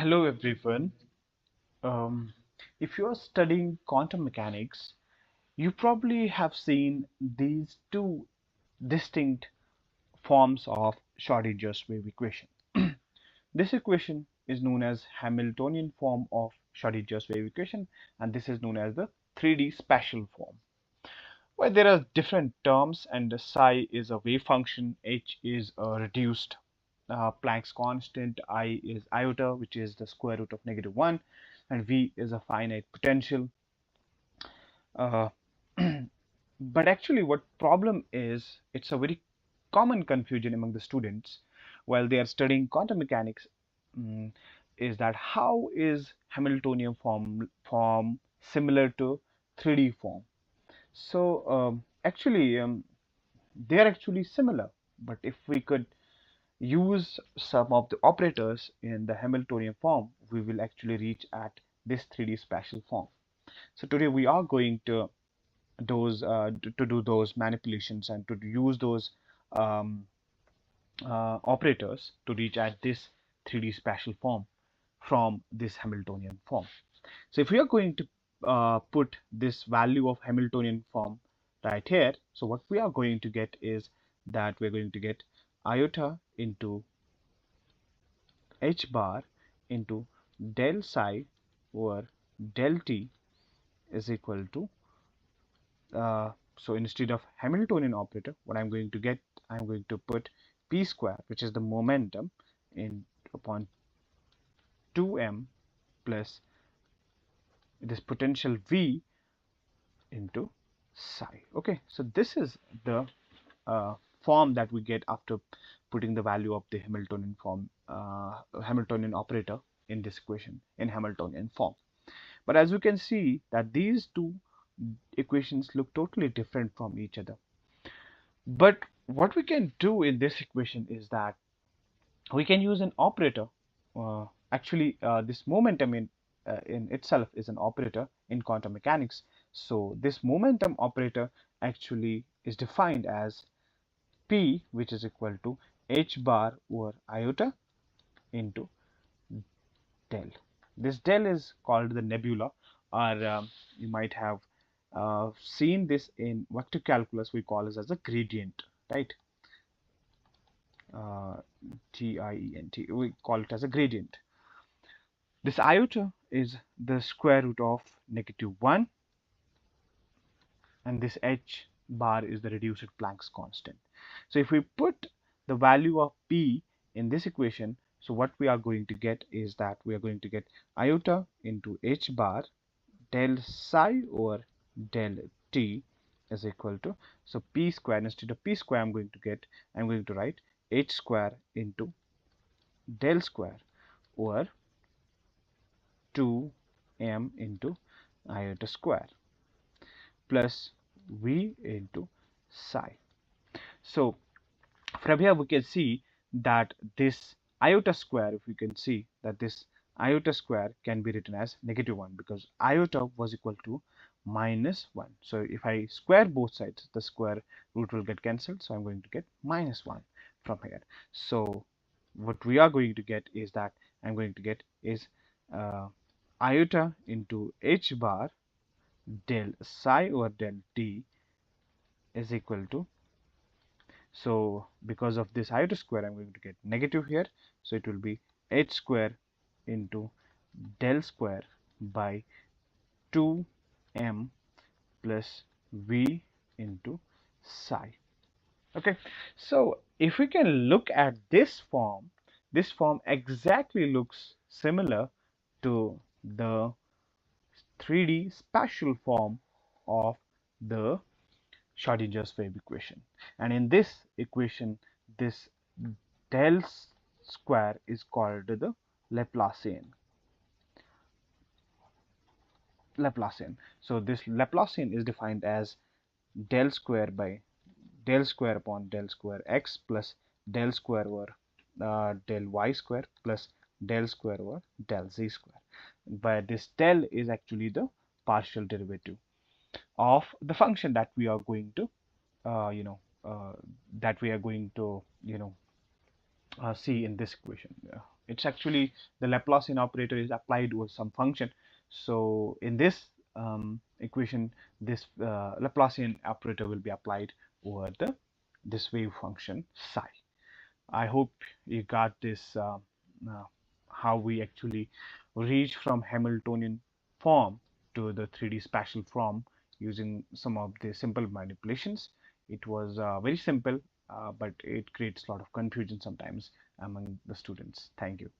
Hello everyone. Um, if you're studying quantum mechanics, you probably have seen these two distinct forms of Schrödinger's wave equation. This equation is known as Hamiltonian form of Schrödinger's wave equation, and this is known as the 3D spatial form. Where there are different terms, and the psi is a wave function, h is a reduced Planck's constant, I is iota, which is the square root of -1, and V is a finite potential. Uh, but actually, what problem is, it's a very common confusion among the students while they are studying quantum mechanics, mm, is that how is Hamiltonian form similar to 3D form? So actually, they are actually similar, but if we could use some of the operators in the Hamiltonian form, we will actually reach at this 3D spatial form. So today we are going to do those manipulations and to use those um, operators to reach at this 3D spatial form from this Hamiltonian form. So if we are going to put this value of Hamiltonian form right here, so what we are going to get is that we're going to get iota into h bar into del psi over del t is equal to so instead of Hamiltonian operator, what I'm going to get, I'm going to put p square, which is the momentum, in upon 2m plus this potential v into psi. Okay, so this is the form that we get after putting the value of the Hamiltonian form, Hamiltonian operator in this equation in Hamiltonian form. But as you can see that these two equations look totally different from each other. But what we can do in this equation is that we can use an operator. This momentum in itself is an operator in quantum mechanics. So this momentum operator actually is defined as P, which is equal to h bar over iota into del. This del is called the nebula, or you might have seen this in vector calculus. We call this as a gradient, right? Uh, GIENT. We call it as a gradient. This iota is the square root of -1, and this h bar is the reduced Planck's constant. So if we put the value of P in this equation, so what we are going to get is that we are going to get iota into h bar del psi over del t is equal to, so p square, instead of p square I'm going to write h square into del square over 2m into iota square plus v into psi. So from here we can see that this iota square, if we can see that this iota square can be written as -1 because iota was equal to -1. So if I square both sides, the square root will get cancelled, so I'm going to get -1 from here. So what we are going to get is that I'm going to get is iota into h bar del psi over del t is equal to, so because of this iota square I'm going to get negative here, so it will be h square into del square by 2m plus v into psi. Okay, so if we can look at this form exactly looks similar to the 3D spatial form of the Schrödinger's wave equation. And in this equation, this del square is called the Laplacian. So this Laplacian is defined as del square by del square upon del square x plus del square over del y square plus del square over del z square. But this del is actually the partial derivative of the function that we are going to see in this equation. It's actually the Laplacian operator is applied over some function. So in this equation, this Laplacian operator will be applied over this wave function psi. I hope you got this uh, how we actually reach from Hamiltonian form to the 3D spatial form using some of the simple manipulations. It was very simple, but it creates a lot of confusion sometimes among the students. Thank you.